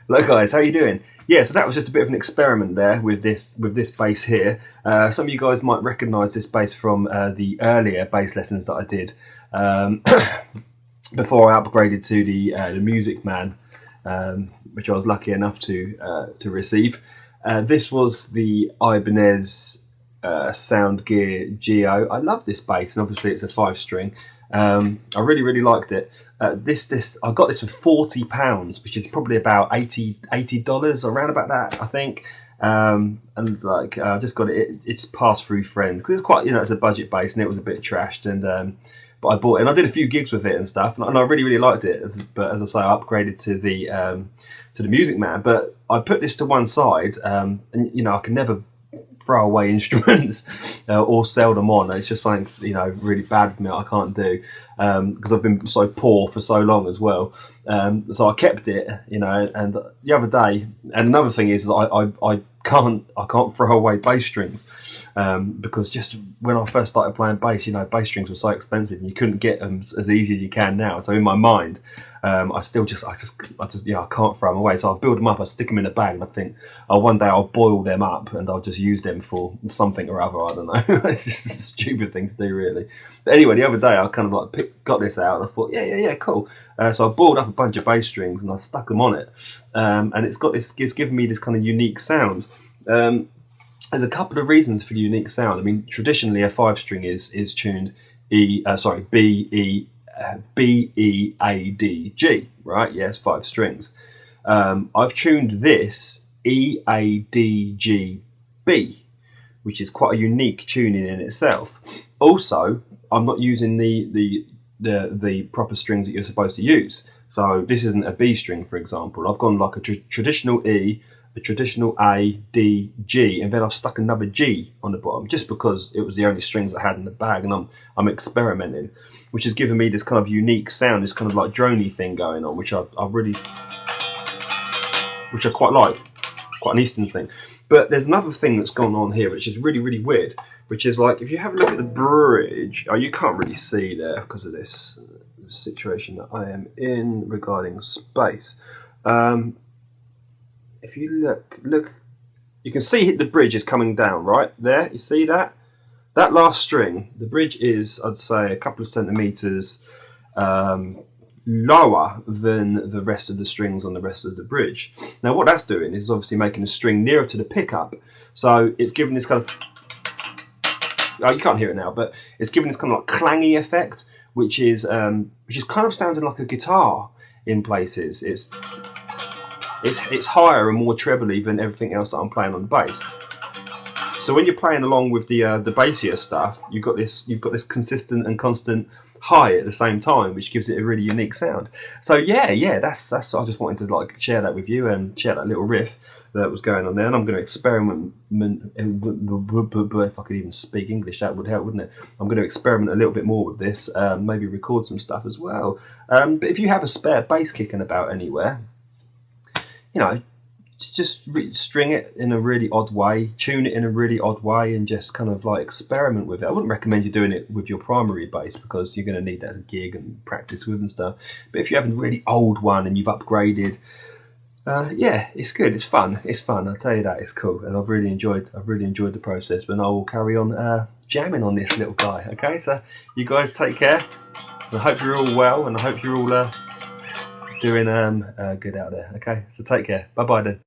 Hello guys, how you doing? Yeah, so that was just a bit of an experiment there with this bass here. Some of you guys might recognise this bass from the earlier bass lessons that I did before I upgraded to the Music Man, which I was lucky enough to receive. This was the Ibanez Sound Gear GIO. I love this bass, and obviously it's a 5-string. I really liked it. This I got this for £40, which is probably about $80 around about that, I think. And like I just got it. It's passed through friends because it's quite, it's a budget bass and it was a bit trashed, and but I bought it and I did a few gigs with it and stuff, and I really liked it. But as I say, I upgraded to the Music Man. But I put this to one side, and I can never throw away instruments or sell them on. It's just something really bad for me. I can't do because I've been so poor for so long as well. So I kept it, and the other day. And another thing is I can't throw away bass strings because just when I first started playing bass, bass strings were so expensive and you couldn't get them as easy as you can now. So in my mind, I can't throw them away. So I build them up, I stick them in a bag, and I think, one day I'll boil them up and I'll just use them for something or other. I don't know. It's just a stupid thing to do, really. But anyway, the other day I kind of got this out and I thought, yeah, cool. So I boiled up a bunch of bass strings and I stuck them on it, and it's given me this kind of unique sound. There's a couple of reasons for the unique sound. I mean, traditionally a 5-string is tuned B E A D G, right? Yes, 5 strings. I've tuned this E A D G B, which is quite a unique tuning in itself. Also, I'm not using the proper strings that you're supposed to use. So this isn't a B string, for example. I've gone like a traditional E, a traditional A, D, G, and then I've stuck another G on the bottom just because it was the only strings I had in the bag, and I'm experimenting, which has given me this kind of unique sound, this kind of like droney thing going on, which I quite like, quite an Eastern thing. But there's another thing that's gone on here, which is really weird, which is like, if you have a look at the bridge, you can't really see there because of this situation that I am in regarding space. If you look, you can see the bridge is coming down right there. You see that? That last string, the bridge is, I'd say, a couple of centimeters lower than the rest of the strings on the rest of the bridge. Now what that's doing is obviously making the string nearer to the pickup. So it's giving this kind of, you can't hear it now, but it's giving this kind of like clangy effect, which is kind of sounding like a guitar in places. It's higher and more trebly than everything else that I'm playing on the bass. So when you're playing along with the bassier stuff, you've got this consistent and constant high at the same time, which gives it a really unique sound. So yeah, that's I just wanted to like share that with you and share that little riff that was going on there. And I'm going to experiment. If I could even speak English, that would help, wouldn't it? I'm going to experiment a little bit more with this, maybe record some stuff as well. But if you have a spare bass kicking about anywhere, just string it in a really odd way, tune it in a really odd way, and just kind of like experiment with it. I wouldn't recommend you doing it with your primary bass because you're going to need that as a gig and practice with and stuff. But if you have a really old one and you've upgraded, yeah, it's good. It's fun. I'll tell you that. It's cool, and I've really enjoyed the process. But I will carry on jamming on this little guy. Okay, so you guys take care. I hope you're all well, and I hope you're all doing good out there. Okay, so take care. Bye then.